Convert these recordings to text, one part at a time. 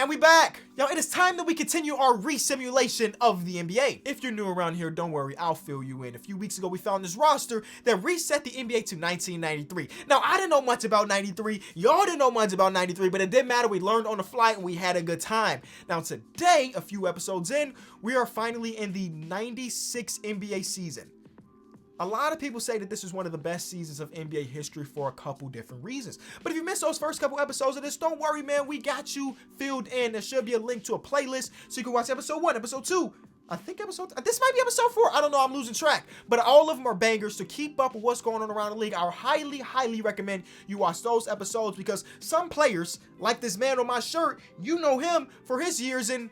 And we back! Yo, it is time that we continue our re-simulation of the NBA. If you're new around here, don't worry, I'll fill you in. A few weeks ago, we found this roster that reset the NBA to 1993. Now, I didn't know much about 93. Y'all didn't know much about 93, but it didn't matter. We learned on the fly and we had a good time. Now, today, a few episodes in, we are finally in the 96 NBA season. A lot of people say that this is one of the best seasons of NBA history for a couple different reasons. But if you missed those first couple episodes of this, don't worry, man. We got you filled in. There should be a link to a playlist so you can watch episode 1, episode 2. I think this might be episode 4. I don't know. I'm losing track. But all of them are bangers. To keep up with what's going on around the league, I highly recommend you watch those episodes because some players, like this man on my shirt, you know him for his years in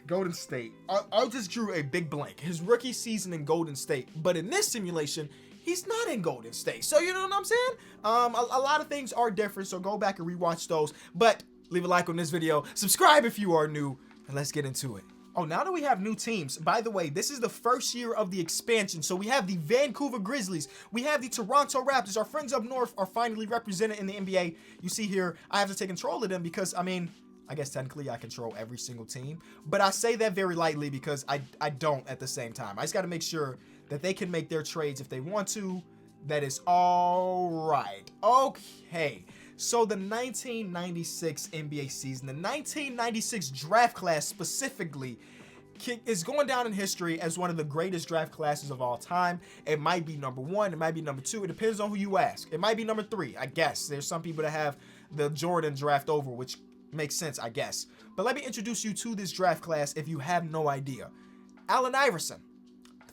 Golden State. I just drew a big blank. His rookie season in Golden State. But in this simulation, he's not in Golden State. So you know what I'm saying? A lot of things are different. So go back and rewatch those. But leave a like on this video. Subscribe if you are new. And let's get into it. Oh, now that we have new teams, by the way, this is the first year of the expansion. So we have the Vancouver Grizzlies. We have the Toronto Raptors. Our friends up north are finally represented in the NBA. You see here, I have to take control of them because, I guess technically I control every single team, but I say that very lightly because I don't at the same time. I just got to make sure that they can make their trades if they want to. That is all right. Okay. So the 1996 NBA season, the 1996 draft class specifically, is going down in history as one of the greatest draft classes of all time. It might be number 1. It might be number 2. It depends on who you ask. It might be number 3, I guess. There's some people that have the Jordan draft over, which makes sense, I guess. But let me introduce you to this draft class if you have no idea. Allen Iverson.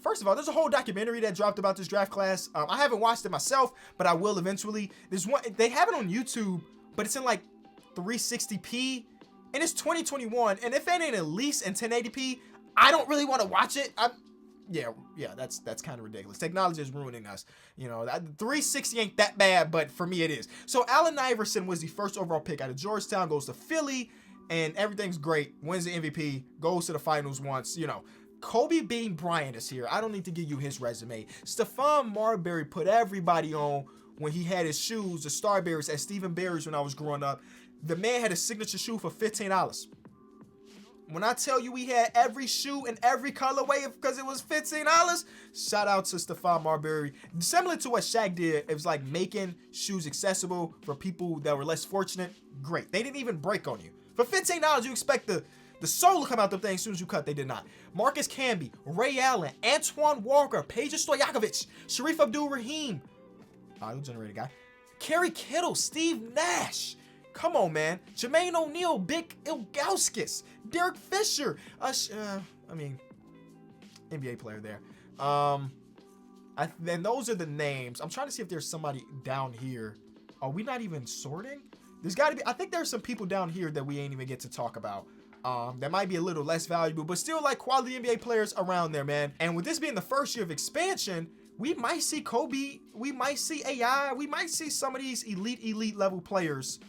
First of all, there's a whole documentary that dropped about this draft class. I haven't watched it myself, but I will eventually. There's one, they have it on YouTube, but it's in like 360p, and it's 2021. And if it ain't at least in 1080p, I don't really want to watch it. Yeah, that's kind of ridiculous. Technology is ruining us. You know, 360 ain't that bad, but for me it is. So Allen Iverson was the first overall pick out of Georgetown, goes to Philly, and everything's great. Wins the MVP, goes to the finals once, you know. Kobe Bean Bryant is here. I don't need to give you his resume. Stephon Marbury put everybody on when he had his shoes, the Starberries, at Stephen Barry's when I was growing up. The man had a signature shoe for $15. When I tell you we had every shoe in every colorway because it was $15, shout out to Stephon Marbury. Similar to what Shaq did, it was like making shoes accessible for people that were less fortunate. Great. They didn't even break on you. For $15, you expect the soul to come out the thing as soon as you cut. They did not. Marcus Camby, Ray Allen, Antoine Walker, Peja Stojakovic, Sharif Abdul-Rahim, generated guy, Kerry Kittle, Steve Nash. Come on, man. Jermaine O'Neal, Big Ilgauskas, Derek Fisher. NBA player there. And those are the names. I'm trying to see if there's somebody down here. Are we not even sorting? There's got to be. I think there's some people down here that we ain't even get to talk about. That might be a little less valuable, but still like quality NBA players around there, man. And with this being the first year of expansion, we might see Kobe. We might see AI. We might see some of these elite level players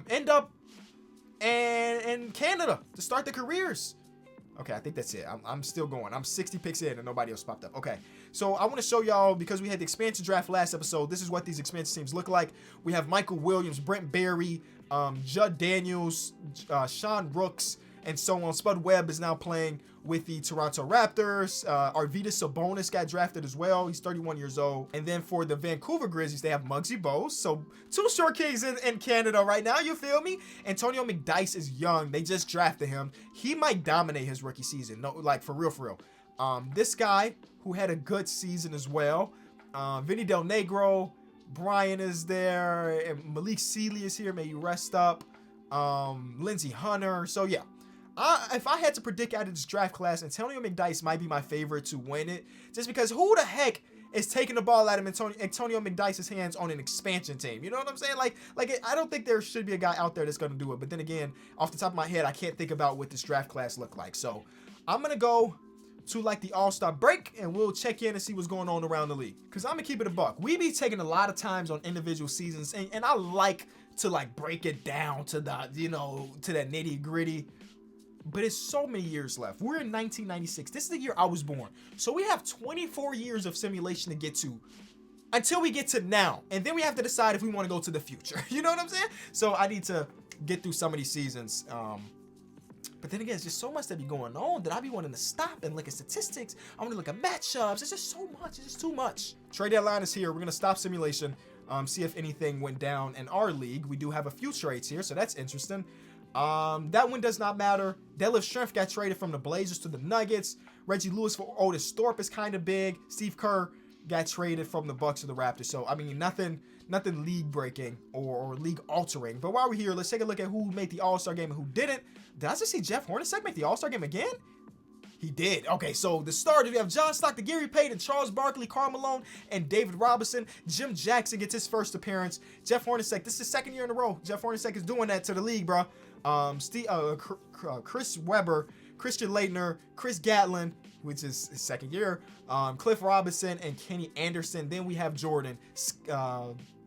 end up in Canada to start their careers. Okay, I think that's it. I'm still going. I'm 60 picks in and nobody else popped up. Okay, so I want to show y'all, because we had the expansion draft last episode, this is what these expansion teams look like. We have Michael Williams, Brent Barry, Judd Daniels, Sean Brooks, and so on. Spud Webb is now playing with the Toronto Raptors. Arvydas Sabonis got drafted as well. He's 31 years old. And then for the Vancouver Grizzlies, they have Muggsy Bogues. So 2 short kings in Canada right now, you feel me? Antonio McDyess is young. They just drafted him. He might dominate his rookie season. No, like for real. This guy who had a good season as well. Vinny Del Negro, Brian is there, and Malik Sealy is here. May you rest up. Lindsey Hunter. So yeah. If I had to predict out of this draft class, Antonio McDyess might be my favorite to win it. Just because who the heck is taking the ball out of Antonio McDyess's hands on an expansion team? You know what I'm saying? Like I don't think there should be a guy out there that's going to do it. But then again, off the top of my head, I can't think about what this draft class looked like. So I'm going to go to like the All-Star break and we'll check in and see what's going on around the league. Because I'm going to keep it a buck. We be taking a lot of times on individual seasons. And I like to like break it down to the, to that nitty gritty. But it's so many years left. We're in 1996. This is the year I was born. So we have 24 years of simulation to get to until we get to now. And then we have to decide if we want to go to the future. You know what I'm saying? So I need to get through some of these seasons. But then again, it's just so much that be going on that I be wanting to stop and look at statistics. I want to look at matchups. It's just so much. It's just too much. Trade deadline is here. We're going to stop simulation, see if anything went down in our league. We do have a few trades here, so that's interesting. That one does not matter. Deadlift Strength got traded from the Blazers to the Nuggets. Reggie Lewis for Otis Thorpe is kind of big. Steve Kerr got traded from the Bucks to the Raptors. So, I mean, nothing league breaking or league altering. But while we're here, let's take a look at who made the All-Star game and who didn't. Did I just see Jeff Hornacek make the All-Star game again? He did. Okay, so the starters, we have John Stockton, Gary Payton, Charles Barkley, Karl Malone, and David Robinson. Jim Jackson gets his first appearance. Jeff Hornacek, this is his second year in a row. Jeff Hornacek is doing that to the league, bro. Chris Webber, Christian Laettner, Chris Gatlin, which is his second year, Cliff Robinson, and Kenny Anderson. Then we have Jordan,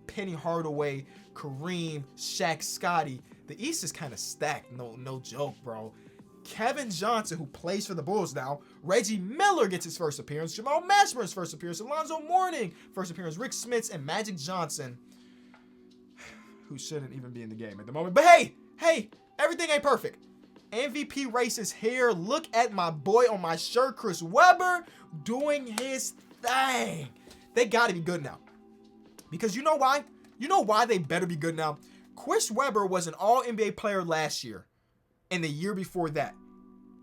Penny Hardaway, Kareem, Shaq, Scotty. The East is kind of stacked. No joke, bro. Kevin Johnson, who plays for the Bulls now. Reggie Miller gets his first appearance. Jamal Mashburn's first appearance. Alonzo Mourning, first appearance. Rick Smits and Magic Johnson, who shouldn't even be in the game at the moment. But hey, everything ain't perfect. MVP race is here. Look at my boy on my shirt, Chris Webber, doing his thing. They got to be good now. Because you know why? You know why they better be good now? Chris Webber was an All-NBA player last year and the year before that.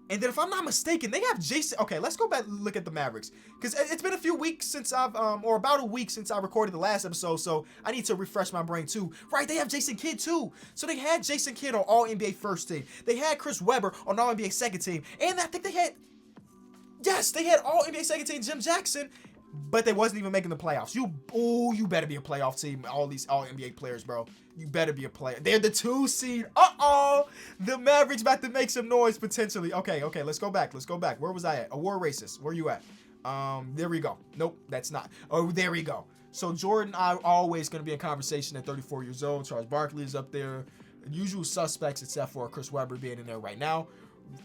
And then if I'm not mistaken, they have Jason. Okay, let's go back and look at the Mavericks. Because it's been a few weeks since or about a week since I recorded the last episode. So I need to refresh my brain too. Right, they have Jason Kidd too. So they had Jason Kidd on All-NBA first team. They had Chris Webber on All-NBA second team. And I think they had All-NBA second team Jim Jackson. But they wasn't even making the playoffs. You better be a playoff team. All these All-NBA players, bro. You better be a player. They're the 2 seed. The Mavericks about to make some noise potentially. Okay, let's go back. Where was I at? Award races. Where you at? There we go. Nope, that's not. Oh, there we go. So Jordan, I'm always going to be in conversation at 34 years old. Charles Barkley is up there. Usual suspects except for Chris Webber being in there right now.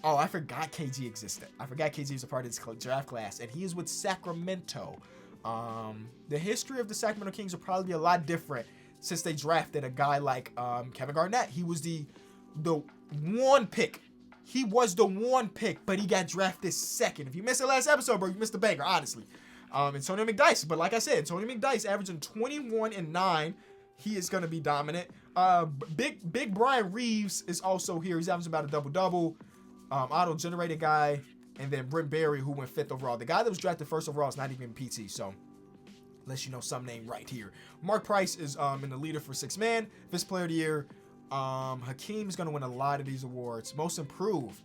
Oh, I forgot KG existed. I forgot KG was a part of this draft class, and he is with Sacramento. The history of the Sacramento Kings will probably be a lot different since they drafted a guy like Kevin Garnett. He was the one pick. He was the one pick, but he got drafted second. If you missed the last episode, bro, you missed the banger, honestly. Antonio McDyess, but like I said, Antonio McDyess averaging 21 and 9. He is going to be dominant. Big Brian Reeves is also here. He's averaging about a double-double. Auto-generated guy, and then Brent Berry, who went 5th overall. The guy that was drafted 1st overall is not even PT, so unless you know some name right here. Mark Price is in the leader for 6th man, 5th player of the year. Hakeem is going to win a lot of these awards. Most improved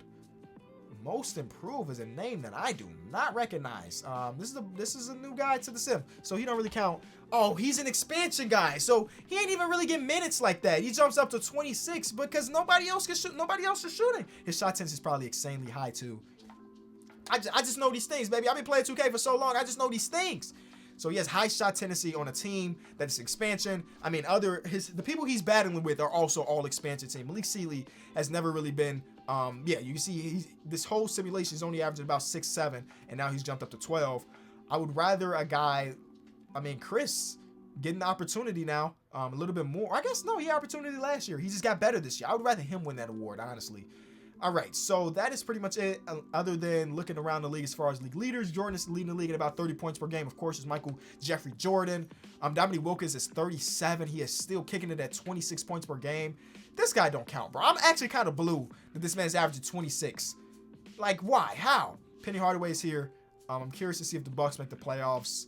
is a name that I do not recognize. This is a new guy to the sim, so he don't really count. Oh, he's an expansion guy, so he ain't even really getting minutes like that. He jumps up to 26 because nobody else can shoot. Nobody else is shooting. His shot tendency is probably insanely high too. I just know these things, baby. I've been playing 2K for so long. I just know these things. So he has high shot tendency on a team that is expansion. I mean, the people he's battling with are also all expansion team. Malik Sealy has never really been. You can see this whole simulation is only averaging about 6-7, and now he's jumped up to 12. I would rather a guy, Chris, getting the opportunity now, a little bit more. I guess no, he had opportunity last year. He just got better this year. I would rather him win that award, honestly. All right, so that is pretty much it. Other than looking around the league as far as league leaders, Jordan is leading the league at about 30 points per game. Of course, is Michael Jeffrey Jordan. Dominique Wilkins is 37. He is still kicking it at 26 points per game. This guy don't count, bro. I'm actually kind of blue that this man's averaging 26. Like, why? How? Penny Hardaway is here. I'm curious to see if the Bucks make the playoffs.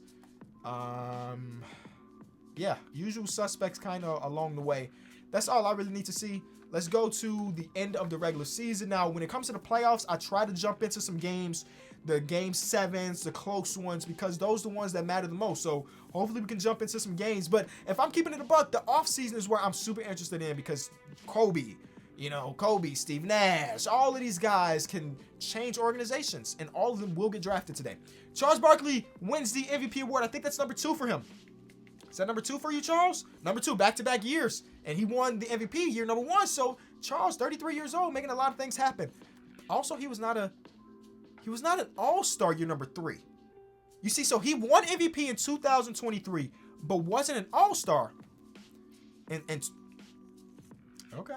Yeah, usual suspects kind of along the way. That's all I really need to see. Let's go to the end of the regular season. Now, when it comes to the playoffs, I try to jump into some games, the game 7s, the close ones, because those are the ones that matter the most. So hopefully we can jump into some games. But if I'm keeping it a buck, the offseason is where I'm super interested in because Kobe, Steve Nash, all of these guys can change organizations, and all of them will get drafted today. Charles Barkley wins the MVP award. I think that's number 2 for him. Is that number 2 for you, Charles? Number 2, back-to-back years. And he won the MVP year number 1. So Charles, 33 years old, making a lot of things happen. Also, he was not an all-star year number 3. You see, so he won MVP in 2023, but wasn't an all-star. And okay.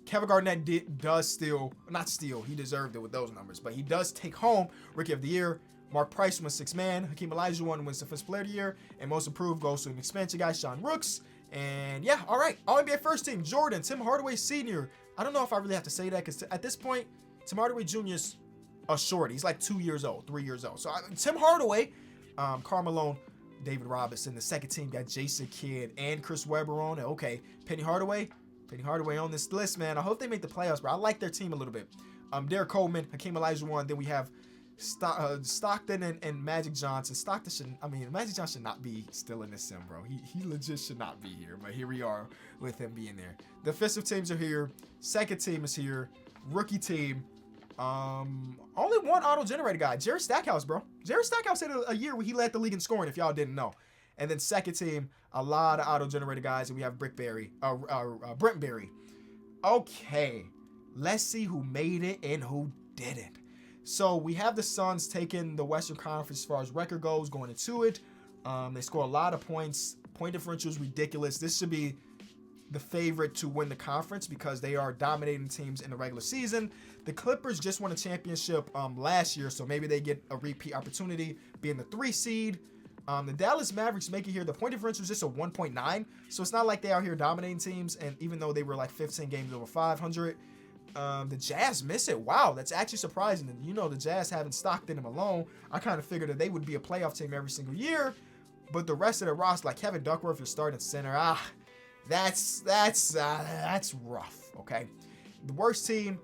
Kevin Garnett does steal, not steal, he deserved it with those numbers, but he does take home Rookie of the Year. Mark Price wins Sixth Man. Hakeem Olajuwon wins Defensive Player of the Year. And Most Improved goes to an expansion guy, Sean Rooks. And yeah, all right. All-NBA First Team, Jordan, Tim Hardaway Sr. I don't know if I really have to say that because at this point, Tim Hardaway Jr. is a short. He's like 2 years old, 3 years old. So Tim Hardaway, Karl Malone, David Robinson. The second team got Jason Kidd and Chris Webber on it. Okay, Penny Hardaway on this list, man. I hope they make the playoffs, bro. I like their team a little bit. Derek Coleman, Hakeem Olajuwon. Then we have Stockton and Magic Johnson. Magic Johnson should not be still in this sim, bro. He legit should not be here, but here we are with him being there. The defensive teams are here. Second team is here. Rookie team. Only one auto-generated guy. Jerry Stackhouse, bro. Jerry Stackhouse had a year where he led the league in scoring, if y'all didn't know. And then second team, a lot of auto-generated guys, and we have Brent Berry. Okay, let's see who made it and who didn't. So we have the Suns taking the Western Conference as far as record goes going into it. They score a lot of points. Point differential is ridiculous. This should be the favorite to win the conference because they are dominating teams in the regular season. The Clippers just won a championship last year, so maybe they get a repeat opportunity being the 3 seed. The Dallas Mavericks make it here. The point differential is just a 1.9, so it's not like they are here dominating teams, and even though they were like 15 games over 500, the Jazz miss it. Wow, that's actually surprising. And you know the Jazz having Stockton and Malone, I kind of figured that they would be a playoff team every single year, but the rest of the roster, like Kevin Duckworth, your starting center, that's rough, okay? The worst team,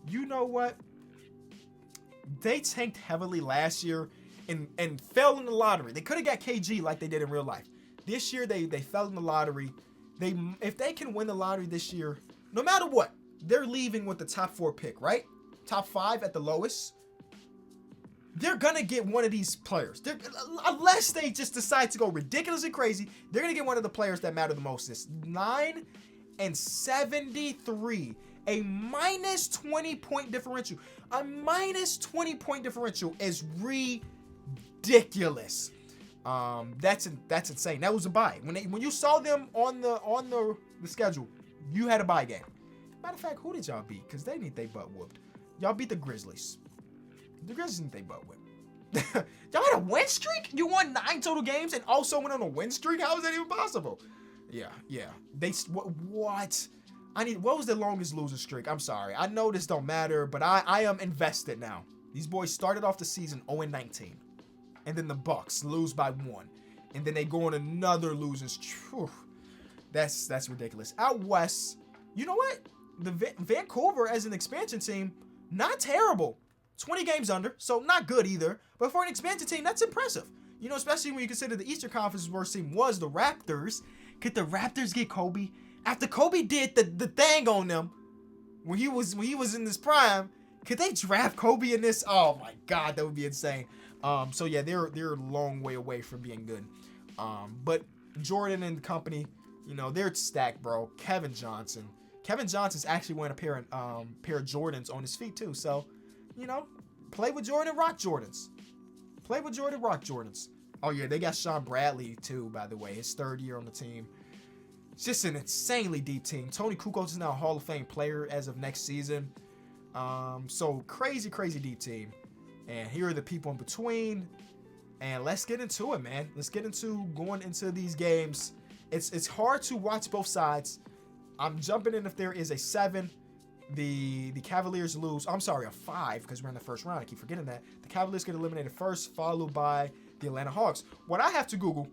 you know what? They tanked heavily last year and fell in the lottery. They could have got KG like they did in real life. This year, they fell in the lottery. If they can win the lottery this year, no matter what, they're leaving with the top 4 pick, right? Top 5 at the lowest. They're going to get one of these players. Unless they just decide to go ridiculously crazy, they're going to get one of the players that matter the most. It's 9-73. A minus 20-point differential. A minus 20-point differential is ridiculous. That's insane. That was a bye. When you saw them on the schedule, you had a bye game. Matter of fact, who did y'all beat? Because they need their butt whooped. Y'all beat the Grizzlies. The Grizzlies need their butt whooped. Y'all had a win streak? You won 9 total games and also went on a win streak? How is that even possible? Yeah. What? What was the longest losing streak? I'm sorry. I know this don't matter, but I am invested now. These boys started off the season 0-19. And then the Bucks lose by 1. And then they go on another losing streak. That's ridiculous. Out west, you know what? The Vancouver as an expansion team, not terrible. 20 games under, so not good either. But for an expansion team, that's impressive. You know, especially when you consider the Eastern Conference's worst team was the Raptors. Could the Raptors get Kobe? After Kobe did the thing on them, when he was in his prime, could they draft Kobe in this? Oh my God, that would be insane. So yeah, they're a long way away from being good. But Jordan and company, you know, they're stacked, bro. Kevin Johnson's actually wearing a pair of Jordans on his feet too. So, you know, play with Jordan, rock Jordans. Oh yeah, they got Sean Bradley too, by the way. His 3rd year on the team. It's just an insanely deep team. Tony Kukoc is now a Hall of Fame player as of next season. So crazy deep team. And here are the people in between. And let's get into it, man. Let's get into going into these games. It's hard to watch both sides. I'm jumping in if there is a 7. The Cavaliers lose. I'm sorry, a 5 because we're in the first round. I keep forgetting that. The Cavaliers get eliminated first, followed by the Atlanta Hawks. What I have to Google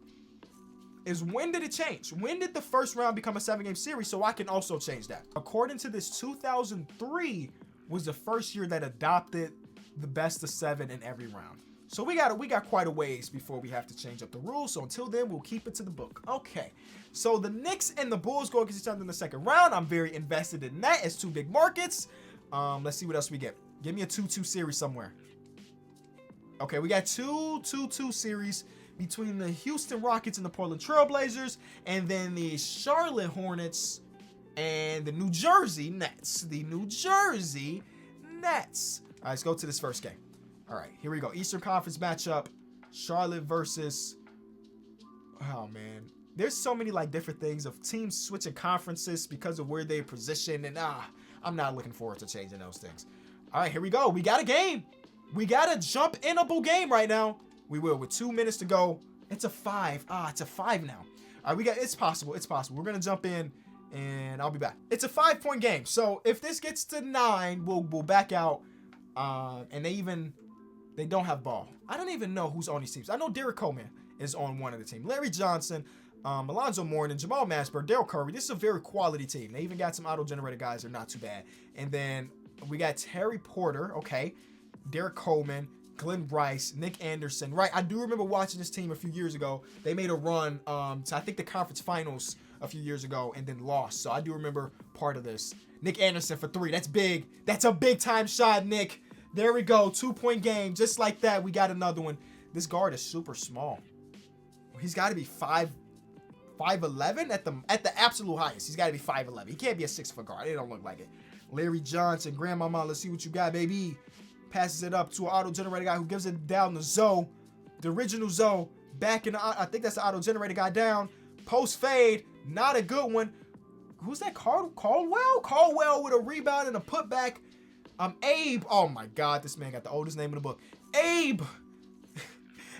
is when did it change? When did the first round become a 7-game series so I can also change that? According to this, 2003 was the first year that adopted the best of 7 in every round. So we got quite a ways before we have to change up the rules. So until then, we'll keep it to the book. Okay. So the Knicks and the Bulls go against each other in the second round. I'm very invested in that. It's 2 big markets. Let's see what else we get. Give me a 2-2 series somewhere. Okay, we got 2-2 series between the Houston Rockets and the Portland Trailblazers, and then the Charlotte Hornets and the New Jersey Nets. All right, let's go to this first game. All right, here we go. Eastern Conference matchup. Charlotte versus... Oh, man. there's so many like different things of teams switching conferences because of where they're positioned, and I'm not looking forward to changing those things. All right, here we go. We got a game. We got a jump-inable game right now. We will with 2 minutes to go. It's a 5. It's a 5 now. All right, it's possible. It's possible. We're gonna jump in, and I'll be back. It's a 5-point game. So if this gets to 9, we'll back out. And they don't have ball. I don't even know who's on these teams. I know Derek Coleman is on one of the teams. Larry Johnson, Alonzo Mourning, Jamal Masburg, Daryl Curry. This is a very quality team. They even got some auto-generated guys. They're not too bad. And then we got Terry Porter, okay, Derek Coleman, Glenn Bryce, Nick Anderson. Right, I do remember watching this team a few years ago. They made a run to, I think, the conference finals a few years ago and then lost. So I do remember part of this. Nick Anderson for 3. That's big. That's a big-time shot, Nick. There we go. 2-point game. Just like that, we got another one. This guard is super small. He's got to be 5'11" at the absolute highest. He's got to be 5'11". He can't be a 6-foot guard. It don't look like it. Larry Johnson, Grandmama, let's see what you got, baby. Passes it up to an auto-generated guy who gives it down to Zoe. The original Zoe. Back in the, I think that's the auto-generated guy down. Post fade. Not a good one. Who's that? Caldwell? Caldwell with a rebound and a putback. Abe. Oh my God, this man got the oldest name in the book. Abe.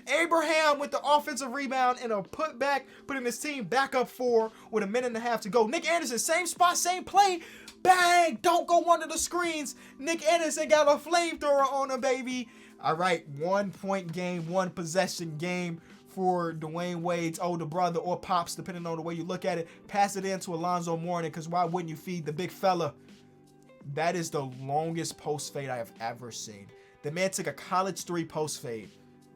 Abraham with the offensive rebound and a putback, putting his team back up 4 with a minute and a half to go. Nick Anderson, same spot, same play. Bang! Don't go under the screens. Nick Anderson got a flamethrower on him, baby. All right, 1-point game, 1 possession game for Dwayne Wade's older brother or pops, depending on the way you look at it. Pass it in to Alonzo Mourning, because why wouldn't you feed the big fella? That is the longest post fade I have ever seen. The man took a college 3 post fade.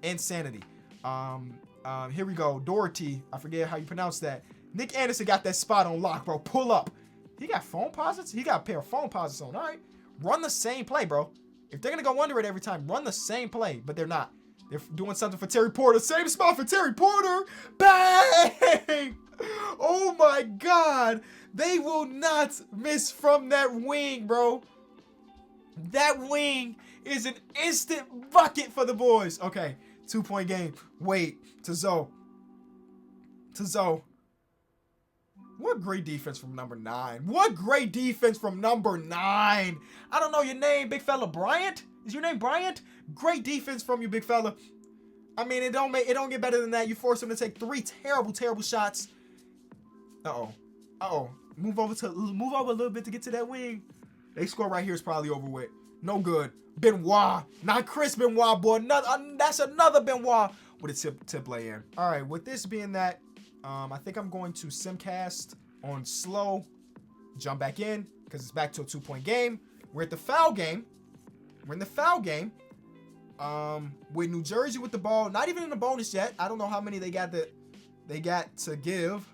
Insanity. Here we go. Doherty. I forget how you pronounce that. Nick Anderson got that spot on lock, bro. Pull up. He got phone posits? He got a pair of phone posits on. All right. Run the same play, bro. If they're going to go under it every time, run the same play. But they're not. They're doing something for Terry Porter. Same spot for Terry Porter. Bang! Oh, my God. They will not miss from that wing, bro. That wing is an instant bucket for the boys. Okay. 2-point game. Wait. To Zoe. What great defense from number 9. What great defense from number 9. I don't know your name, big fella. Bryant? Is your name Bryant? Great defense from you, big fella. I mean, it don't get better than that. You force him to take 3 terrible shots. Uh-oh. Move over a little bit to get to that wing. They score right here is probably over with. No good. Benoit. Not Chris Benoit, boy. That's another Benoit with a tip lay in. All right, with this being that, I think I'm going to simcast on slow. Jump back in because it's back to a 2-point game. We're at the foul game. With New Jersey with the ball. Not even in the bonus yet. I don't know how many they got to give.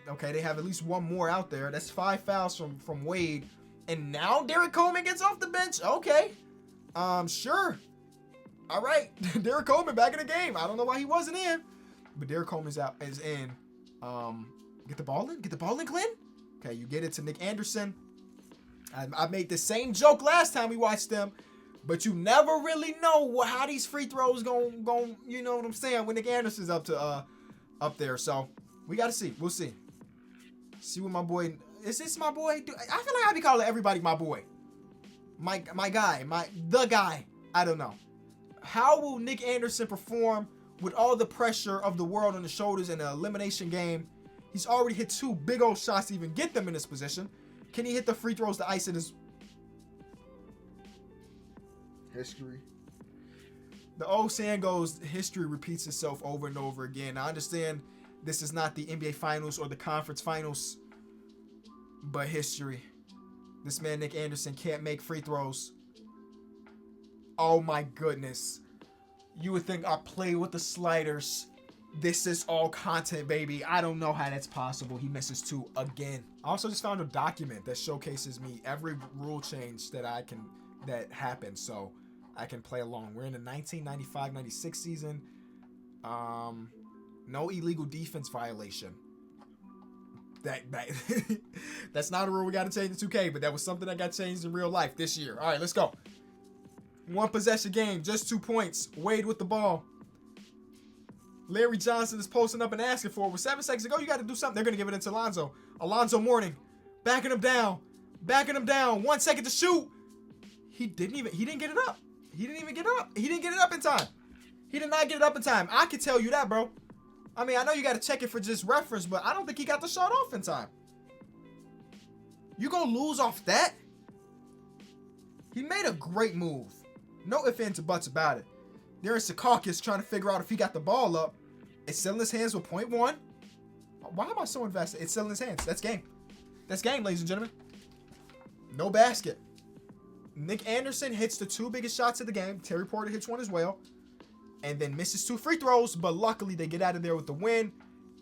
Okay, they have at least 1 more out there. That's 5 fouls from Wade. And now Derek Coleman gets off the bench. Okay. Sure. All right. Derek Coleman back in the game. I don't know why he wasn't in. But Derek Coleman is in. Get the ball in. Get the ball in, Glenn. Okay, you get it to Nick Anderson. I made the same joke last time we watched them. But you never really know how these free throws going, you know what I'm saying, when Nick Anderson's up there. So we got to see. We'll see. See what my boy... Is this my boy? I feel like I be calling everybody my boy. My guy. The guy. I don't know. How will Nick Anderson perform with all the pressure of the world on his shoulders in an elimination game? He's already hit 2 big old shots to even get them in this position. Can he hit the free throws to ice in his... History. The old saying goes, history repeats itself over and over again. I understand this is not the NBA Finals or the Conference Finals, but history. This man, Nick Anderson, can't make free throws. Oh my goodness. You would think I play with the sliders. This is all content, baby. I don't know how that's possible. He misses 2 again. I also just found a document that showcases me every rule change that happened, so I can play along. We're in the 1995-96 season. No illegal defense violation. That's not a rule we got to change in 2K, but that was something that got changed in real life this year. All right, let's go. 1 possession game, just 2 points. Wade with the ball. Larry Johnson is posting up and asking for it. With 7 seconds to go, you got to do something. They're going to give it into Alonzo. Alonzo Mourning. Backing him down. 1 second to shoot. He didn't get it up. He didn't even get it up. He didn't get it up in time. He did not get it up in time. I can tell you that, bro. I mean, I know you got to check it for just reference, but I don't think he got the shot off in time. You gonna lose off that? He made a great move. No ifs, ands, or buts about it. There's Secaucus trying to figure out if he got the ball up. It's still in his hands with 0.1. Why am I so invested? It's still in his hands. That's game. That's game, ladies and gentlemen. No basket. Nick Anderson hits the 2 biggest shots of the game. Terry Porter hits 1 as well. And then misses 2 free throws, but luckily they get out of there with the win.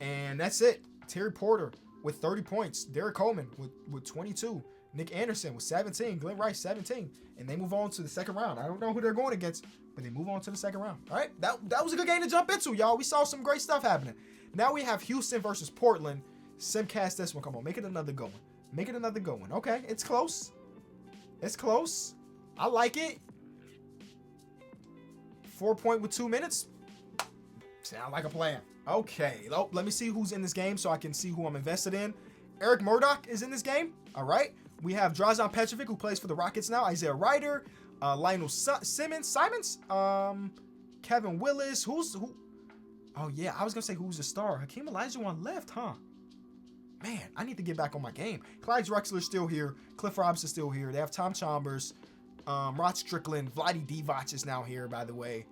And that's it. Terry Porter with 30 points. Derek Coleman with 22. Nick Anderson with 17. Glenn Rice 17. And they move on to the second round. I don't know who they're going against, but they move on to the second round. All right, that was a good game to jump into, y'all. We saw some great stuff happening. Now we have Houston versus Portland. Simcast this one. Come on, make it another good one. Make it another good one. Okay, it's close. It's close. I like it. 4 point with 2 minutes. Sound like a plan. Okay, let me see who's in this game so I can see who I'm invested in. Eric Murdoch is in this game. All right. We have Drazen Petrovic, who plays for the Rockets now. Isaiah Ryder, Lionel Simons, Kevin Willis. Who? Oh yeah, I was gonna say who's the star. Hakeem Olajuwon left, huh? Man, I need to get back on my game. Clyde Drexler's still here. Cliff Robinson's still here. They have Tom Chalmers, Rod Strickland, Vlade Divac is now here, by the way.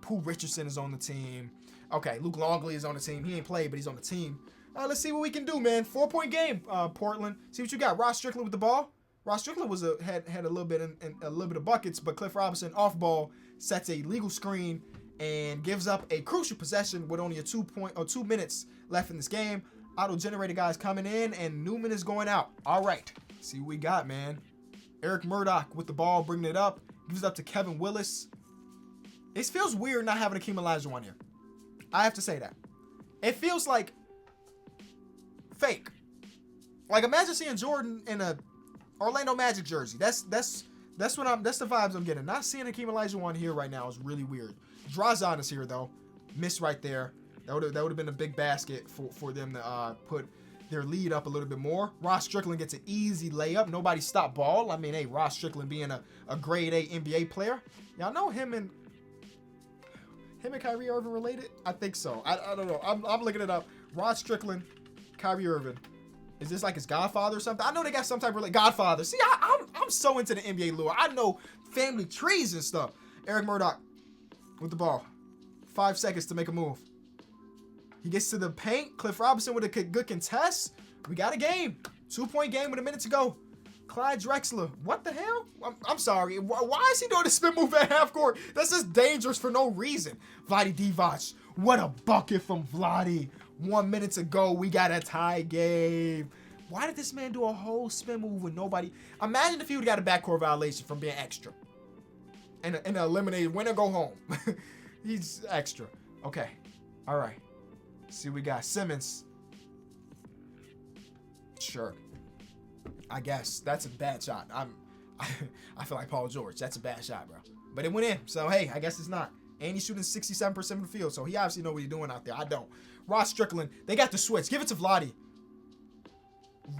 Pooh Richardson is on the team. Okay, Luke Longley is on the team. He ain't played, but he's on the team. Let's see what we can do, man. 4-point game, Portland. See what you got. Rod Strickland with the ball. Rod Strickland was had a little bit of buckets, but Cliff Robinson off ball sets a legal screen and gives up a crucial possession with only 2 minutes left in this game. Auto-generated guys coming in, and Newman is going out. All right. See what we got, man. Eric Murdoch with the ball, bringing it up. Gives it up to Kevin Willis. It feels weird not having Hakeem Olajuwon here. I have to say that. It feels like fake. Like, imagine seeing Jordan in a Orlando Magic jersey. That's the vibes I'm getting. Not seeing Hakeem Olajuwon here right now is really weird. Drazen is here though. Missed right there. That would have been a big basket for them to put their lead up a little bit more. Ross Strickland gets an easy layup. Nobody stopped ball. I mean, hey, Ross Strickland being a grade A NBA player. Y'all know him and Kyrie Irving related? I think so. I don't know. I'm looking it up. Ross Strickland, Kyrie Irving. Is this like his godfather or something? I know they got some type of godfather. See, I'm so into the NBA lore. I know family trees and stuff. Eric Murdoch with the ball. 5 seconds to make a move. He gets to the paint. Cliff Robinson with a good contest. We got a game. 2-point game with a minute to go. Clyde Drexler. What the hell? I'm sorry. Why is he doing the spin move at half court? That's just dangerous for no reason. Vlade Divac. What a bucket from Vlade. 1 minute to go. We got a tie game. Why did this man do a whole spin move with nobody? Imagine if he would have got a backcourt violation from being extra. And eliminated win or go home. He's extra. Okay. All right. See, we got Simmons. Sure. I guess that's a bad shot. I feel like Paul George. That's a bad shot, bro. But it went in. So, hey, I guess it's not. And he's shooting 67% of the field. So, he obviously knows what he's doing out there. I don't. Ross Strickland. They got the switch. Give it to Vlade.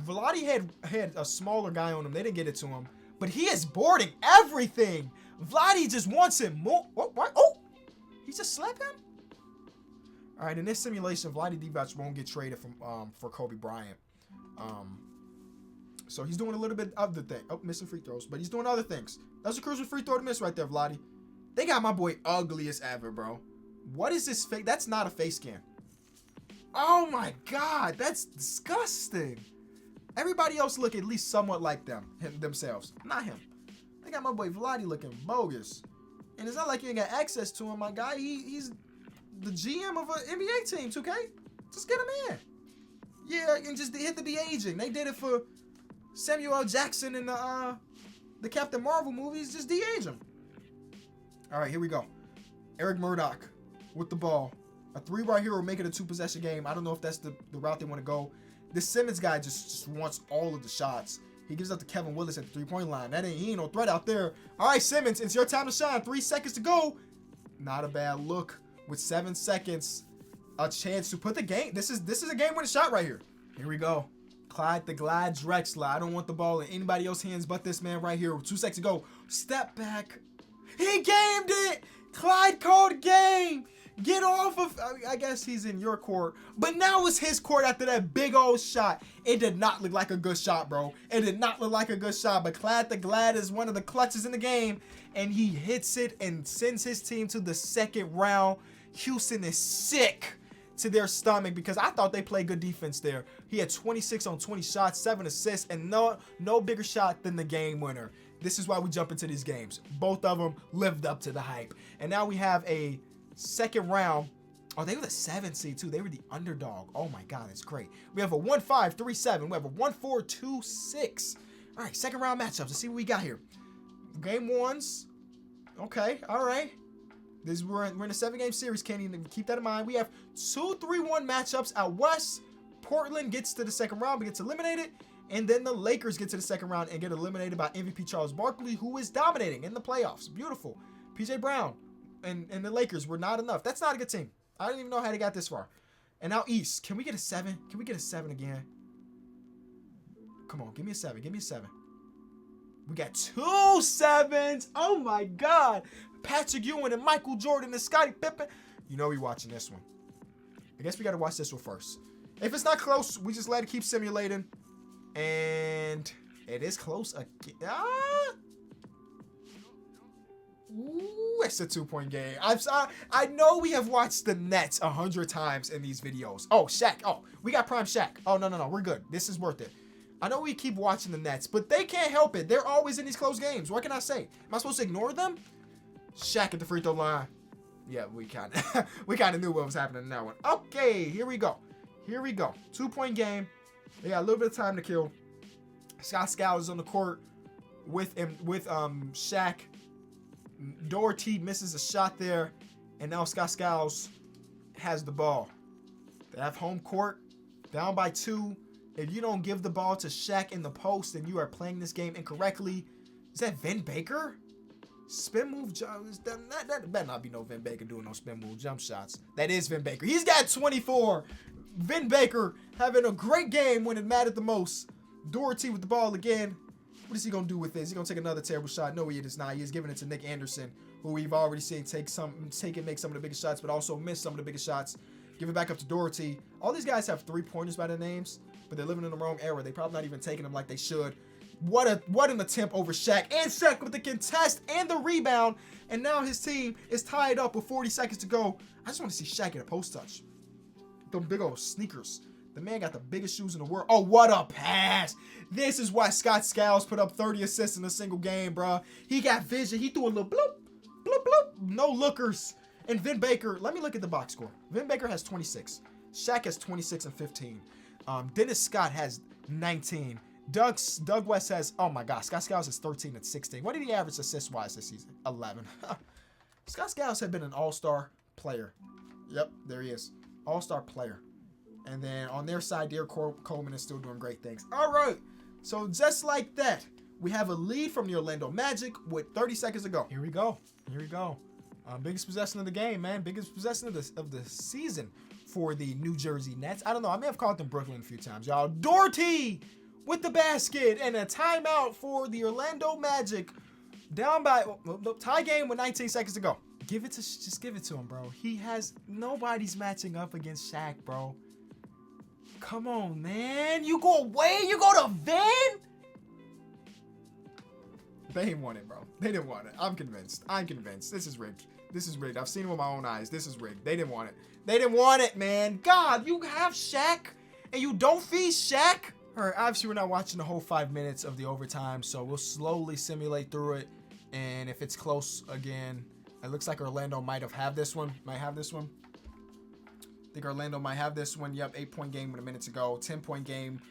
Vlade had a smaller guy on him. They didn't get it to him. But he is boarding everything. Vlade just wants him more. What? Oh! He just slapped him? All right, in this simulation, Vlade Divac won't get traded for Kobe Bryant. So he's doing a little bit of the thing. Oh, missing free throws, but he's doing other things. That's a crucial free throw to miss right there, Vlade. They got my boy ugly as ever, bro. What is this fake? That's not a face scan. Oh my God, that's disgusting. Everybody else look at least somewhat like themselves. Not him. They got my boy Vlade looking bogus. And it's not like you ain't got access to him, my guy. He's the GM of an NBA team, 2K. Just get him in. Yeah, and just hit the de-aging. They did it for Samuel L. Jackson in the Captain Marvel movies. Just de-age him. All right, here we go. Eric Murdoch with the ball. A 3 right here will make it a 2-possession game. I don't know if that's the route they want to go. This Simmons guy just wants all of the shots. He gives up to Kevin Willis at the 3-point line. He ain't no threat out there. All right, Simmons, it's your time to shine. 3 seconds to go. Not a bad look with 7 seconds, a chance to put the game. This is a game-winning shot right here. Here we go. Clyde the Glad Drexler. I don't want the ball in anybody else's hands but this man right here. 2 seconds to go. Step back. He gamed it. Clyde called game. Get off of, I guess he's in your court, but now it's his court after that big old shot. It did not look like a good shot, bro. It did not look like a good shot, but Clyde the Glad is one of the clutches in the game, and he hits it and sends his team to the second round. Houston is sick to their stomach because I thought they played good defense there. He had 26 on 20 shots, 7 assists, and no bigger shot than the game winner. This is why we jump into these games. Both of them lived up to the hype. And now we have a second round. Oh, they were the 7 seed too. They were the underdog. Oh my God, that's great. We have a 1-5, 3-7. We have a 1-4, 2-6. All right, second round matchups. Let's see what we got here. Game ones. Okay, all right. We're in a 7-game series, Kenny. Keep that in mind. We have 2-3-1 matchups out west. Portland gets to the second round but gets eliminated. And then the Lakers get to the second round and get eliminated by MVP Charles Barkley, who is dominating in the playoffs. Beautiful. PJ Brown and the Lakers were not enough. That's not a good team. I don't even know how they got this far. And now East. Can we get a 7? Can we get a 7 again? Come on, give me a 7. Give me a 7. We got 2 7s. Oh my God. Patrick Ewing and Michael Jordan and Scottie Pippen. You know we watching this one. I guess we got to watch this one first. If it's not close, we just let it keep simulating. And it is close again. Ooh, it's a 2-point game. I know we have watched the Nets 100 times in these videos. Oh, Shaq. Oh, we got prime Shaq. Oh, no. We're good. This is worth it. I know we keep watching the Nets, but they can't help it. They're always in these close games. What can I say? Am I supposed to ignore them? Shaq at the free throw line. Yeah, we kind of knew what was happening in that one. Okay, here we go. 2-point game. They got a little bit of time to kill. Scott Skiles is on the court with Shaq. Doherty misses a shot there, and now Scott Skiles has the ball. They have home court, down by 2. If you don't give the ball to Shaq in the post, then you are playing this game incorrectly. Is that Vin Baker? Spin move jump. That better not be no Vin Baker doing no spin move jump shots. That is Vin Baker. He's got 24. Vin Baker having a great game when it mattered the most. Doherty with the ball again. What is he going to do with this? Is he going to take another terrible shot? No, he is not. He is giving it to Nick Anderson, who we've already seen make some of the biggest shots, but also miss some of the biggest shots. Give it back up to Doherty. All these guys have 3-pointers by their names, but they're living in the wrong era. They probably not even taking them like they should. What an attempt over Shaq. And Shaq with the contest and the rebound. And now his team is tied up with 40 seconds to go. I just want to see Shaq get a post touch. Them big old sneakers. The man got the biggest shoes in the world. Oh, what a pass. This is why Scott Skiles put up 30 assists in a single game, bro. He got vision. He threw a little bloop, bloop, bloop. No lookers. And Vin Baker, let me look at the box score. Vin Baker has 26. Shaq has 26 and 15. Dennis Scott has 19. Doug West has, oh my God, Scott Skiles has 13 and 16. What did he average assist-wise this season? 11. Scott Skiles had been an all-star player. Yep, there he is. All-star player. And then on their side, Derek Coleman is still doing great things. All right. So just like that, we have a lead from the Orlando Magic with 30 seconds to go. Here we go. Biggest possession of the game, man. Biggest possession of the season for the New Jersey Nets. I don't know. I may have called them Brooklyn a few times, y'all. Doherty with the basket and a timeout for the Orlando Magic. Down by tie game with 19 seconds to go. Just give it to him, bro. Nobody's matching up against Shaq, bro. Come on, man. You go away? You go to Vin? They didn't want it, bro. They didn't want it. I'm convinced. This is rigged. I've seen it with my own eyes. This is rigged. They didn't want it, man. God, you have Shaq and you don't feed Shaq? All right, obviously we're not watching the whole 5 minutes of the overtime, so we'll slowly simulate through it. And if it's close again, it looks like Orlando might have this one. I think Orlando might have this one. Yep, 8-point game with a minute to go. 10-point game.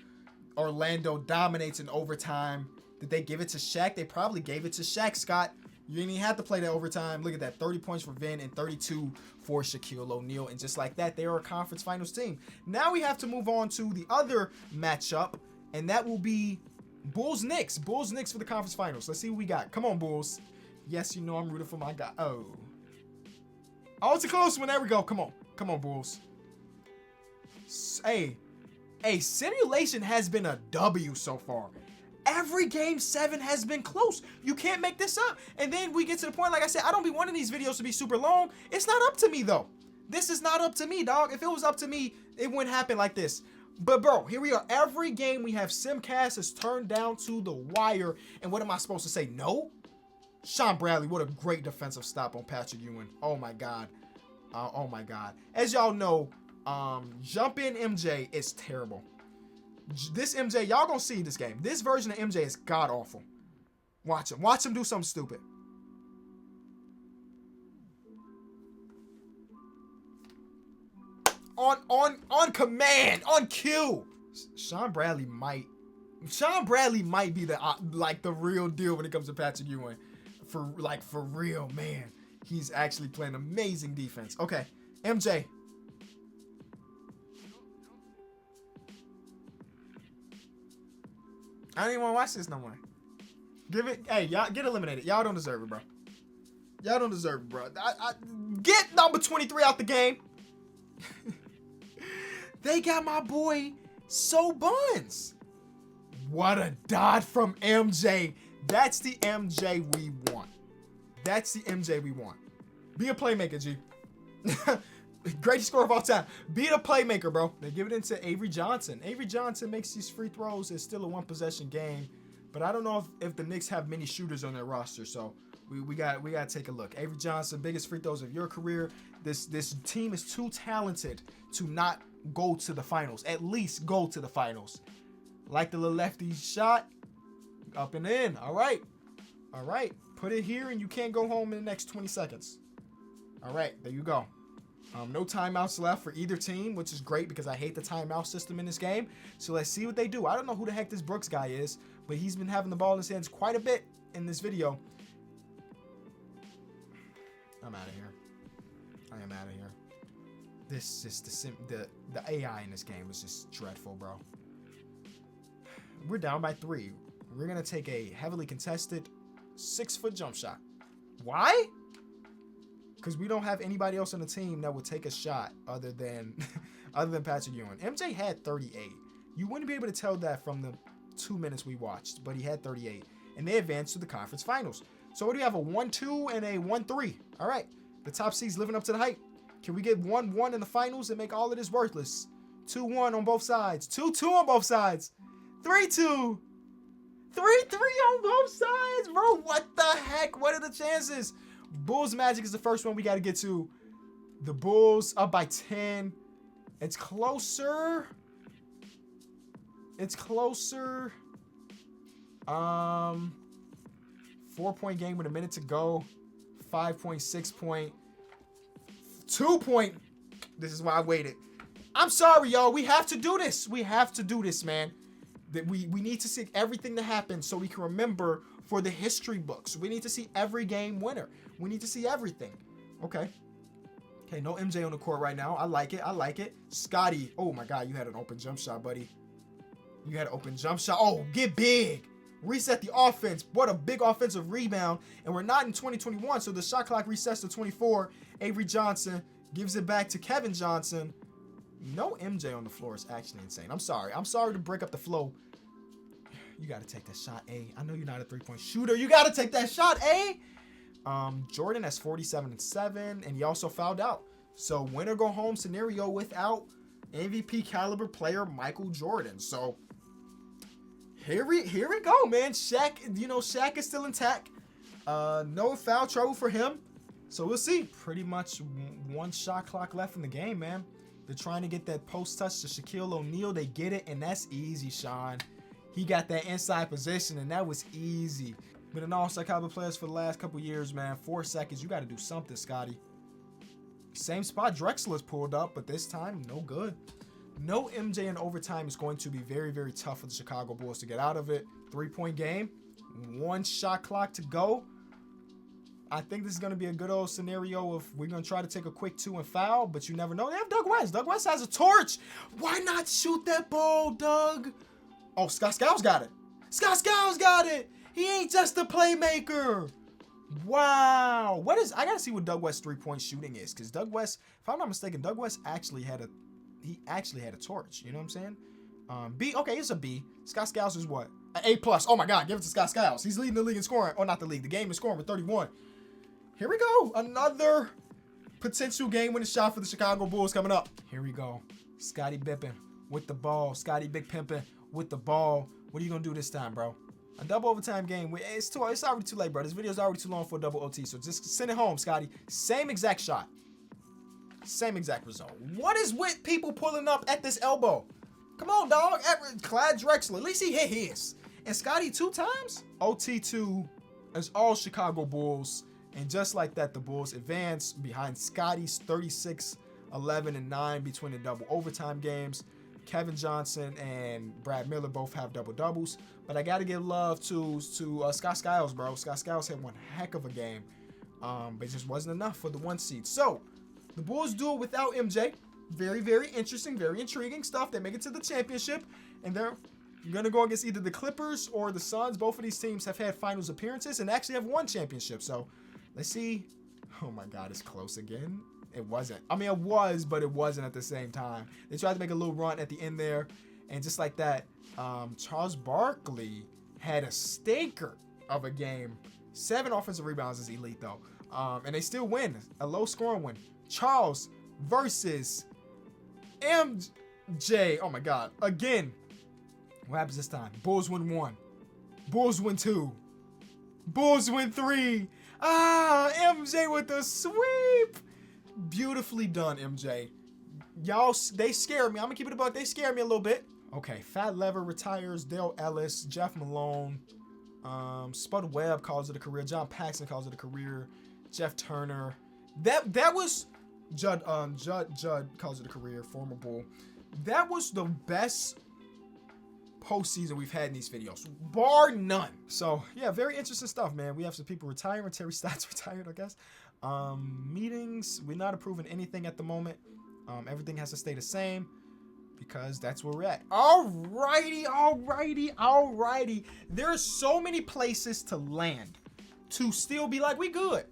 Orlando dominates in overtime. Did they give it to Shaq? They probably gave it to Shaq, Scott. You didn't even have to play that overtime. Look at that. 30 points for Vin and 32 for Shaquille O'Neal. And just like that, they are a conference finals team. Now we have to move on to the other matchup, and that will be Bulls-Knicks. Bulls-Knicks for the conference finals. Let's see what we got. Come on, Bulls. Yes, you know I'm rooting for my guy. Oh. Oh, it's a close one. There we go. Come on. Come on, Bulls. Hey, simulation has been a W so far. Every game 7 has been close. You can't make this up. And then we get to the point, like I said, I don't be wanting these videos to be super long. It's not up to me, though. This is not up to me, dog. If it was up to me, it wouldn't happen like this. But, bro, here we are. Every game we have Simcast is turned down to the wire. And what am I supposed to say? No? Sean Bradley, what a great defensive stop on Patrick Ewing. Oh, my God. Oh, my God. As y'all know, jump in MJ is terrible. This MJ, y'all gonna see this game. This version of MJ is god awful. Watch him. Watch him do something stupid. On command, on cue. Sean Bradley might be the like the real deal when it comes to Patrick Ewing. For real, man. He's actually playing amazing defense. Okay, MJ. I don't even want to watch this no more. Give it. Hey, y'all get eliminated. Y'all don't deserve it, bro. Y'all don't deserve it, bro. Get number 23 out the game. They got my boy So Buns. What a dot from MJ. That's the MJ we want. That's the MJ we want. Be a playmaker, G. Greatest scorer of all time. Be a playmaker, bro. They give it into Avery Johnson. Avery Johnson makes these free throws. It's still a one-possession game. But I don't know if the Knicks have many shooters on their roster. So we got to take a look. Avery Johnson, biggest free throws of your career. This team is too talented to not go to the finals. At least go to the finals. Like the little lefty shot. Up and in. All right. All right. Put it here and you can't go home in the next 20 seconds. All right. There you go. No timeouts left for either team, which is great because I hate the timeout system in this game. So let's see what they do. I don't know who the heck this Brooks guy is, but he's been having the ball in his hands quite a bit in this video. I'm out of here. I am out of here. This is the AI in this game is just dreadful, bro. We're down by 3. We're going to take a heavily contested 6-foot jump shot. Why? Because we don't have anybody else on the team that would take a shot other than Patrick Ewing. MJ had 38. You wouldn't be able to tell that from the 2 minutes we watched, but he had 38. And they advanced to the conference finals. So what do we have? A 1-2 and a 1-3. All right. The top seed's living up to the hype. Can we get 1-1 in the finals and make all of this worthless? 2-1 on both sides. 2-2 on both sides. 3-2. 3-3 on both sides, bro. What the heck? What are the chances? Bulls Magic is the first one we got to get to. The Bulls up by 10. It's closer. It's closer. 4-point game with a minute to go. 5.6 point. 2 point. This is why I waited. I'm sorry, y'all. We have to do this. We have to do this, man. That we need to see everything that happened so we can remember for the history books. We need to see every game winner. We need to see everything. Okay. Okay, no MJ on the court right now. I like it. I like it. Scotty. Oh, my God. You had an open jump shot, buddy. You had an open jump shot. Oh, get big. Reset the offense. What a big offensive rebound. And we're not in 2021, so the shot clock resets to 24. Avery Johnson gives it back to Kevin Johnson. No MJ on the floor is actually insane. I'm sorry. I'm sorry to break up the flow. You got to take that shot, A. I know you're not a three-point shooter. You got to take that shot, A. Jordan has 47-7, and he also fouled out. So win or go home scenario without MVP caliber player Michael Jordan. So here we go, man. Shaq is still intact. No foul trouble for him. So we'll see. Pretty much one shot clock left in the game, man. They're trying to get that post touch to Shaquille O'Neal. They get it, and that's easy, Sean. He got that inside position, and that was easy. Been an all-star caliber players for the last couple years, man. 4 seconds. You got to do something, Scotty. Same spot Drexler's pulled up, but this time, no good. No MJ in overtime is going to be very, very tough for the Chicago Bulls to get out of it. 3-point game. 1 shot clock to go. I think this is going to be a good old scenario of we're going to try to take a quick 2 and foul, but you never know. They have Doug West. Doug West has a torch. Why not shoot that ball, Doug? Oh, Scott Skiles got it. Scott Skiles got it. He ain't just a playmaker. Wow. I gotta see what Doug West's 3-point shooting is, because Doug West, if I'm not mistaken, Doug West actually had a torch. You know what I'm saying? B. Okay, it's a B. Scott Skiles is what? An A plus. Oh my God, give it to Scott Skiles. He's leading the league in scoring. Or not the league. The game is scoring with 31. Here we go. Another potential game-winning shot for the Chicago Bulls coming up. Here we go. Scottie Bippin with the ball. Scottie Big Pimpin with the ball. What are you gonna do this time, bro? A double overtime game. It's already too late, bro. This video's already too long for a double OT. So just send it home, Scotty. Same exact shot. Same exact result. What is with people pulling up at this elbow? Come on, dog. Clyde Drexler. At least he hit his. And Scotty 2 times? OT2 is all Chicago Bulls. And just like that, the Bulls advance behind Scotty's 36, 11, and 9 between the double overtime games. Kevin Johnson and Brad Miller both have double-doubles. But I got to give love to Scott Skiles, bro. Scott Skiles had one heck of a game. But it just wasn't enough for the 1 seed. So, the Bulls do it without MJ. Very, very interesting, very intriguing stuff. They make it to the championship. And they're going to go against either the Clippers or the Suns. Both of these teams have had finals appearances and actually have won championship. So, let's see. Oh, my God, it's close again. It wasn't. I mean, it was, but it wasn't at the same time. They tried to make a little run at the end there. And just like that, Charles Barkley had a stinker of a game. 7 offensive rebounds is elite, though. And they still win. A low-scoring win. Charles versus MJ. Oh, my God. Again. What happens this time? Bulls win 1. Bulls win 2. Bulls win 3. MJ with the sweep. Beautifully done, MJ. Y'all, they scare me. I'm gonna keep it a buck. They scare me a little bit. Okay, Fat Lever retires. Dale Ellis, Jeff Malone, Spud Webb calls it a career. John Paxson calls it a career. Jeff Turner. That was Judd calls it a career. Former Bull. That was the best postseason we've had in these videos, bar none. So yeah, very interesting stuff, man. We have some people retiring. Terry Stotts retired, I guess. Meetings, we're not approving anything at the moment. Everything has to stay the same because that's where we're at. Alrighty. There's so many places to land to still be like, we good.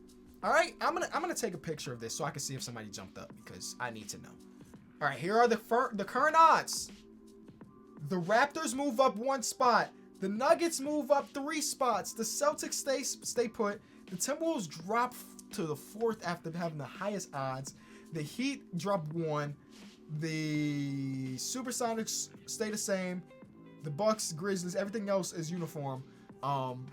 All right, I'm gonna take a picture of this so I can see if somebody jumped up because I need to know. All right, here are the current odds. The Raptors move up 1 spot. The Nuggets move up 3 spots. The Celtics stay put. The Timberwolves drop to the 4th after having the highest odds. The Heat drop 1. The Supersonics stay the same. The Bucks, Grizzlies, everything else is uniform.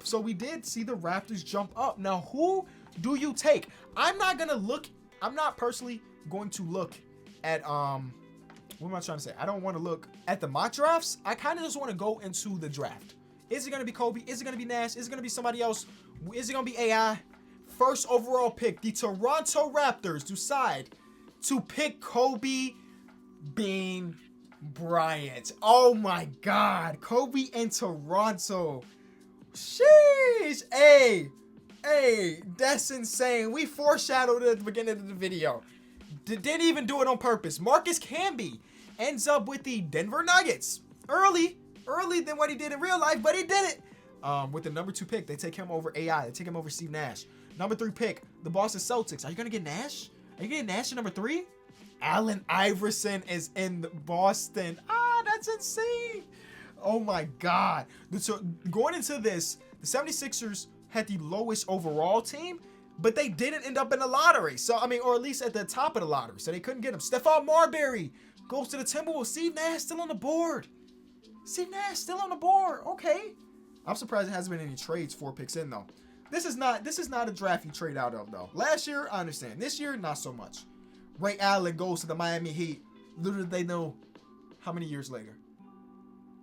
So we did see the Raptors jump up. Now, who do you take? I'm not personally going to look at what am I trying to say? I don't want to look at the mock drafts. I kind of just want to go into the draft. Is it going to be Kobe? Is it going to be Nash? Is it going to be somebody else? Is it going to be AI? First overall pick, the Toronto Raptors decide to pick Kobe Bean Bryant. Oh my God. Kobe in Toronto. Sheesh. Hey, that's insane. We foreshadowed it at the beginning of the video. Didn't even do it on purpose. Marcus Camby ends up with the Denver Nuggets. Early than what he did in real life, but he did it. With the number 2 pick, they take him over AI. They take him over Steve Nash. Number 3 pick, the Boston Celtics. Are you going to get Nash? Are you getting Nash at number 3? Allen Iverson is in Boston. That's insane. Oh my God. So going into this, the 76ers had the lowest overall team, but they didn't end up in the lottery. So, I mean, or at least at the top of the lottery. So they couldn't get him. Stephon Marbury goes to the Timberwolves. Steve Nash still on the board. Okay. I'm surprised there hasn't been any trades 4 picks in, though. This is not a draft you trade out of, though. Last year, I understand. This year, not so much. Ray Allen goes to the Miami Heat. Little did they know how many years later.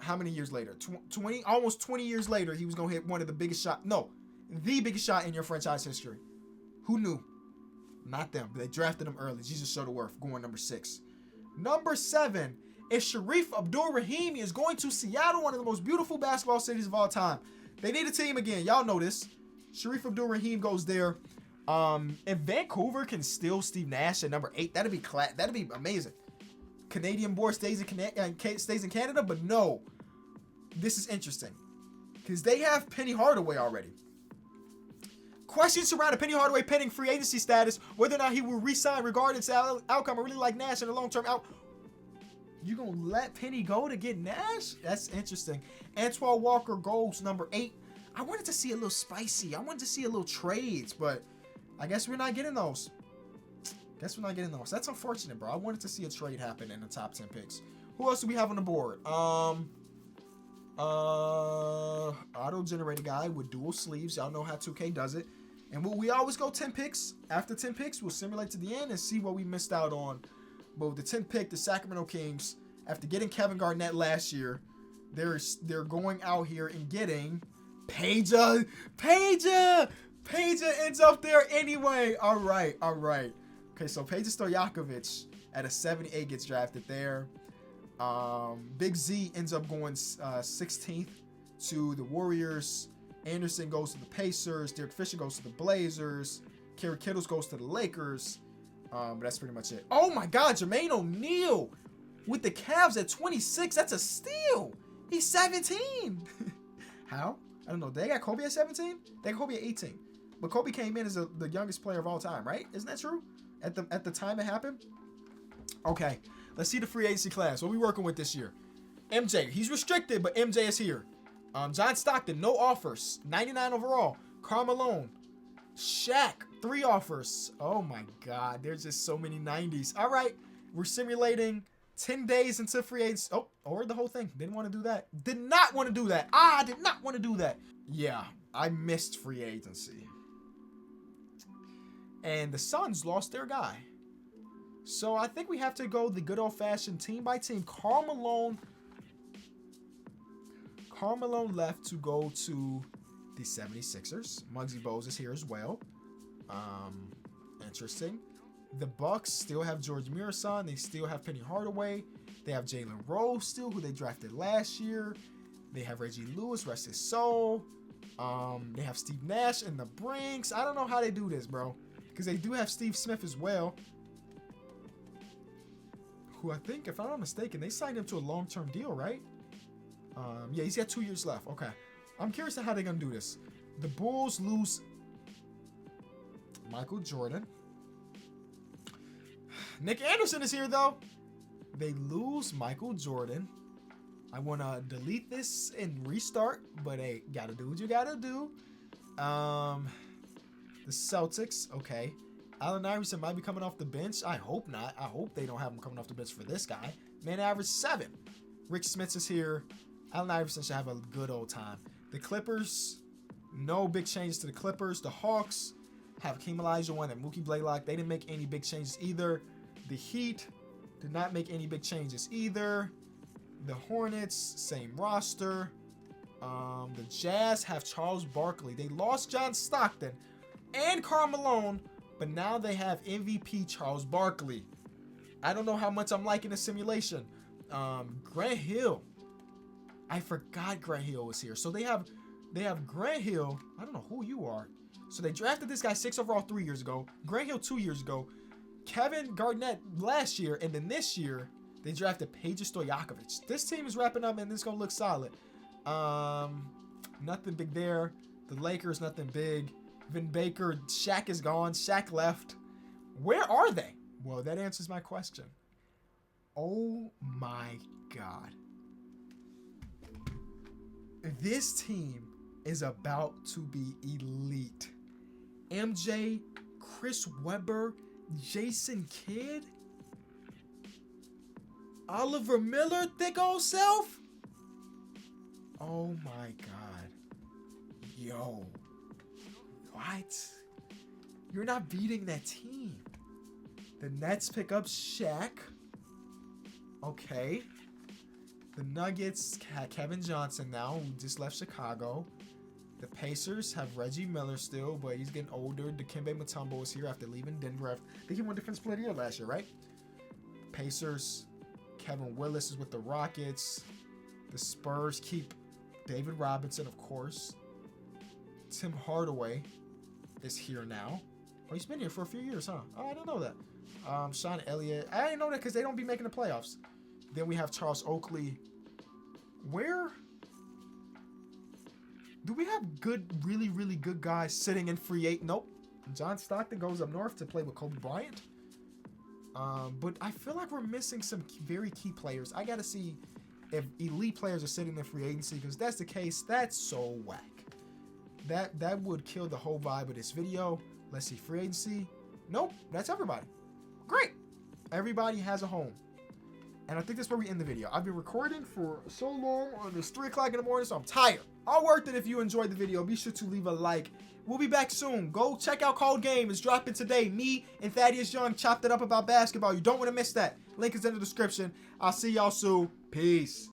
20, almost 20 years later, he was going to hit one of the biggest shot. No, the biggest shot in your franchise history. Who knew? Not them. They drafted him early. Jesus Shuttleworth going number 6. Number 7 is Sharif Abdul-Rahimi is going to Seattle, one of the most beautiful basketball cities of all time. They need a team again. Y'all know this. Sharif Abdul-Rahim goes there. If Vancouver can steal Steve Nash at number 8, that'd be amazing. Canadian boy stays in Canada, but no. This is interesting because they have Penny Hardaway already. Questions surrounding Penny Hardaway pending free agency status, whether or not he will re-sign regardless of outcome. I really like Nash in the long-term out. You gonna let Penny go to get Nash? That's interesting. Antoine Walker goes number 8. I wanted to see a little spicy. I wanted to see a little trades, but I guess we're not getting those. That's unfortunate, bro. I wanted to see a trade happen in the top 10 picks. Who else do we have on the board? Auto-generated guy with dual sleeves. Y'all know how 2K does it. And we always go 10 picks. After 10 picks, we'll simulate to the end and see what we missed out on. But with the 10th pick, the Sacramento Kings, after getting Kevin Garnett last year, they're going out here and getting Peja. Peja ends up there anyway. All right. Okay, so Peja Stojakovic at a 78 gets drafted there. Big Z ends up going 16th to the Warriors. Anderson goes to the Pacers. Derek Fisher goes to the Blazers. Kerry Kittles goes to the Lakers. But that's pretty much it. Oh my God, Jermaine O'Neal with the Cavs at 26. That's a steal. He's 17. How? I don't know. They got Kobe at 17? They got Kobe at 18. But Kobe came in as the youngest player of all time, right? Isn't that true? At the time it happened? Okay. Let's see the free agency class. What are we working with this year? MJ. He's restricted, but MJ is here. John Stockton, no offers. 99 overall. Karl Malone. Shaq, 3 offers. Oh my God. There's just so many 90s. All right. We're simulating 10 days into free agency. Oh, or the whole thing. Didn't want to do that. Did not want to do that. I did not want to do that. Yeah, I missed free agency. And the Suns lost their guy. So I think we have to go the good old-fashioned team by team. Karl Malone left to go to the 76ers. Muggsy Bogues is here as well. Interesting. The Bucks still have George Mirasan. They still have Penny Hardaway. They have Jalen Rose still, who they drafted last year. They have Reggie Lewis, rest his soul. They have Steve Nash in the Brinks. I don't know how they do this, bro. Because they do have Steve Smith as well. Who I think, if I'm not mistaken, they signed him to a long-term deal, right? Yeah, he's got 2 years left. Okay. I'm curious to how they're going to do this. The Bulls lose Michael Jordan. Nick Anderson is here, though. They lose Michael Jordan. I want to delete this and restart, but hey, gotta do what you gotta do. The Celtics, okay. Allen Iverson might be coming off the bench. I hope not. I hope they don't have him coming off the bench for this guy. Man average 7. Rick Smits is here. Allen Iverson should have a good old time. The Clippers, no big changes to the Clippers. The Hawks have Hakeem Olajuwon and Mookie Blaylock. They didn't make any big changes either. The Heat did not make any big changes either. The Hornets, same roster. The Jazz have Charles Barkley. They lost John Stockton and Karl Malone, but now they have MVP Charles Barkley. I don't know how much I'm liking the simulation. Grant Hill. I forgot Grant Hill was here. So they have Grant Hill. I don't know who you are. So they drafted this guy 6 overall 3 years ago. Grant Hill 2 years ago. Kevin Garnett last year. And then this year, they drafted Peja Stojakovic. This team is wrapping up and it's going to look solid. Nothing big there. The Lakers, nothing big. Vin Baker, Shaq is gone. Shaq left. Where are they? Well, that answers my question. Oh my God. This team is about to be elite. MJ, Chris Webber, Jason Kidd, Oliver Miller, thick old self. Oh my God. Yo. What? You're not beating that team. The Nets pick up Shaq. Okay. The Nuggets have Kevin Johnson now, who just left Chicago. The Pacers have Reggie Miller still, but he's getting older. Dikembe Mutombo is here after leaving Denver. I think he won Defensive Player of the Year last year, right? Pacers. Kevin Willis is with the Rockets. The Spurs keep David Robinson, of course. Tim Hardaway is here now. Oh, he's been here for a few years, huh? Oh, I didn't know that. Sean Elliott. I didn't know that because they don't be making the playoffs. Then we have Charles Oakley. Where Do we have good, really, really good guys sitting in free agent? Nope. John Stockton goes up north to play with Kobe Bryant. But I feel like we're missing some very key players. I got to see if elite players are sitting in free agency, because that's the case, that's so whack. That would kill the whole vibe of this video. Let's see, free agency. Nope, that's everybody. Great. Everybody has a home. And I think that's where we end the video. I've been recording for so long, and it's 3 o'clock in the morning, so I'm tired. All worth it. If you enjoyed the video, be sure to leave a like. We'll be back soon. Go check out Cold Game. It's dropping today. Me and Thaddeus Young chopped it up about basketball. You don't want to miss that. Link is in the description. I'll see y'all soon. Peace.